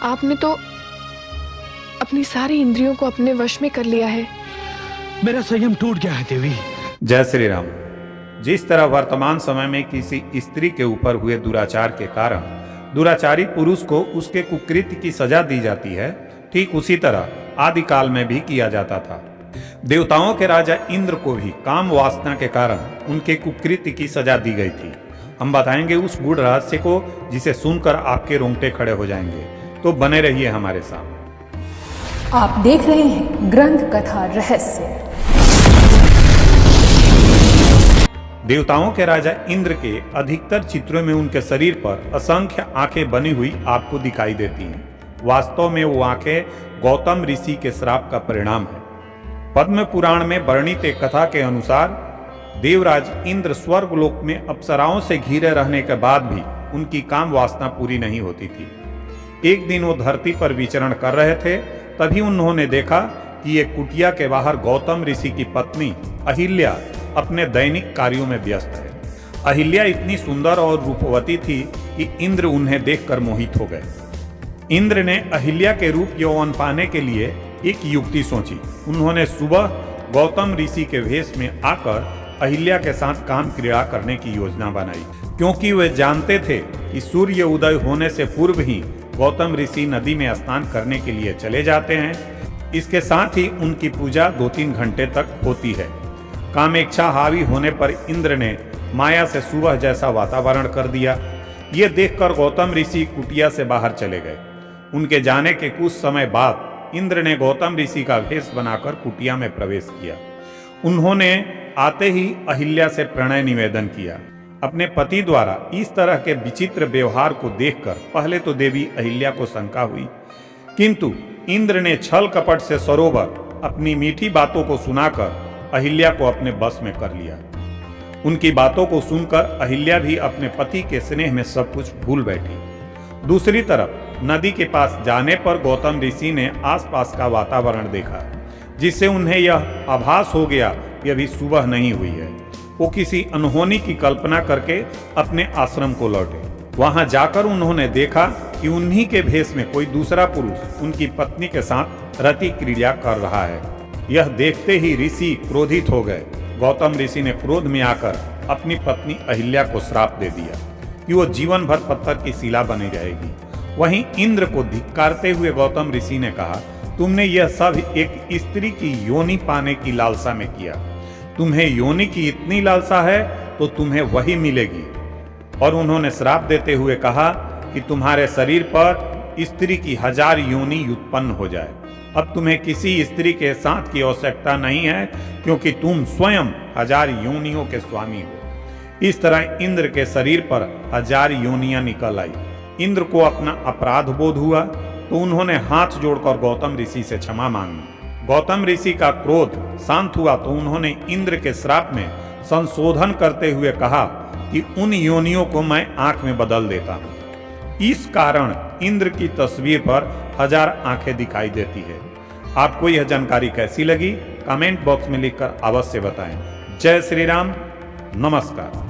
आपने तो अपनी सारी इंद्रियों को अपने वश में कर लिया है। मेरा संयम टूट गया है देवी। जय श्री राम। जिस तरह वर्तमान समय में किसी स्त्री के ऊपर हुए दुराचार के कारण दुराचारी पुरुष को उसके कुकृत्य की सजा दी जाती है, ठीक उसी तरह आदिकाल में भी किया जाता था। देवताओं के राजा इंद्र को भी काम वासना के कारण उनके कुकृत्य की सजा दी गई थी। हम बताएंगे उस गूढ़ रहस्य को जिसे सुनकर आपके रोंगटे खड़े हो जाएंगे, तो बने रहिए हमारे साथ। आप देख रहे हैं ग्रंथ कथा रहस्य। देवताओं के राजा इंद्र के अधिकतर चित्रों में उनके शरीर पर असंख्य आंखें बनी हुई आपको दिखाई देती हैं। वास्तव में वो आंखें गौतम ऋषि के श्राप का परिणाम है। पद्म पुराण में वर्णित एक कथा के अनुसार देवराज इंद्र स्वर्ग लोक में अप्सराओं से घिरे रहने के बाद भी उनकी काम वासना पूरी नहीं होती थी। एक दिन वो धरती पर विचरण कर रहे थे, तभी उन्होंने देखा कि एक कुटिया के बाहर गौतम ऋषि की पत्नी अहिल्या अपने दैनिक कार्यों में व्यस्त है। अहिल्या इतनी सुंदर और रूपवती थी कि इंद्र उन्हें देखकर मोहित हो गए। इंद्र ने अहिल्या के रूप यौवन पाने के लिए एक युक्ति सोची। उन्होंने सुबह गौतम ऋषि के वेश में आकर अहिल्या के साथ काम क्रीड़ा करने की योजना बनाई, क्योंकि वे जानते थे कि सूर्य उदय होने से पूर्व ही गौतम ऋषि नदी में स्नान करने के लिए चले जाते हैं। इसके साथ ही उनकी पूजा 2-3 घंटे तक होती है। कामेच्छा हावी होने पर इंद्र ने माया से सुबह जैसा वातावरण कर दिया। ये देखकर गौतम ऋषि कुटिया से बाहर चले गए। उनके जाने के कुछ समय बाद इंद्र ने गौतम ऋषि का वेश बनाकर कुटिया में प्रवेश किया। उन्होंने आते ही अहिल्या से प्रणय निवेदन किया। अपने पति द्वारा इस तरह के विचित्र व्यवहार को देखकर पहले तो देवी अहिल्या को शंका हुई, किंतु इंद्र ने छल कपट से सरोवर अपनी मीठी बातों को सुनाकर अहिल्या को अपने बस में कर लिया। उनकी बातों को सुनकर अहिल्या भी अपने पति के स्नेह में सब कुछ भूल बैठी। दूसरी तरफ नदी के पास जाने पर गौतम ऋषि ने आसपास का वातावरण देखा, जिससे उन्हें यह आभास हो गया कि अभी सुबह नहीं हुई है। वो किसी अनहोनी की कल्पना करके अपने आश्रम को लौटे। वहां जाकर उन्होंने देखा कि उन्हीं के भेष में कोई दूसरा पुरुष उनकी पत्नी के साथ रति क्रीड़ा कर रहा है। यह देखते ही ऋषि क्रोधित हो गए। गौतम ऋषि ने क्रोध में आकर अपनी पत्नी अहिल्या को श्राप दे दिया कि वो जीवन भर पत्थर की शिला बनी रहेगी। वहीं इंद्र को धिक्कारते हुए गौतम ऋषि ने कहा, तुमने यह सब एक स्त्री की योनि पाने की लालसा में किया। तुम्हें योनि की इतनी लालसा है तो तुम्हें वही मिलेगी। और उन्होंने श्राप देते हुए कहा कि तुम्हारे शरीर पर स्त्री की 1000 योनि उत्पन्न हो जाए। अब तुम्हें किसी स्त्री के साथ की आवश्यकता नहीं है, क्योंकि तुम स्वयं 1000 योनियों के स्वामी हो। इस तरह इंद्र के शरीर पर 1000 योनियां निकल आई। इंद्र को अपना अपराध बोध हुआ तो उन्होंने हाथ जोड़कर गौतम ऋषि से क्षमा मांगी। गौतम ऋषि का क्रोध शांत हुआ तो उन्होंने इंद्र के श्राप में संशोधन करते हुए कहा कि उन योनियों को मैं आंख में बदल देता हूँ। इस कारण इंद्र की तस्वीर पर 1000 आंखें दिखाई देती है। आपको यह जानकारी कैसी लगी? कमेंट बॉक्स में लिखकर अवश्य बताएं। जय श्री राम। नमस्कार।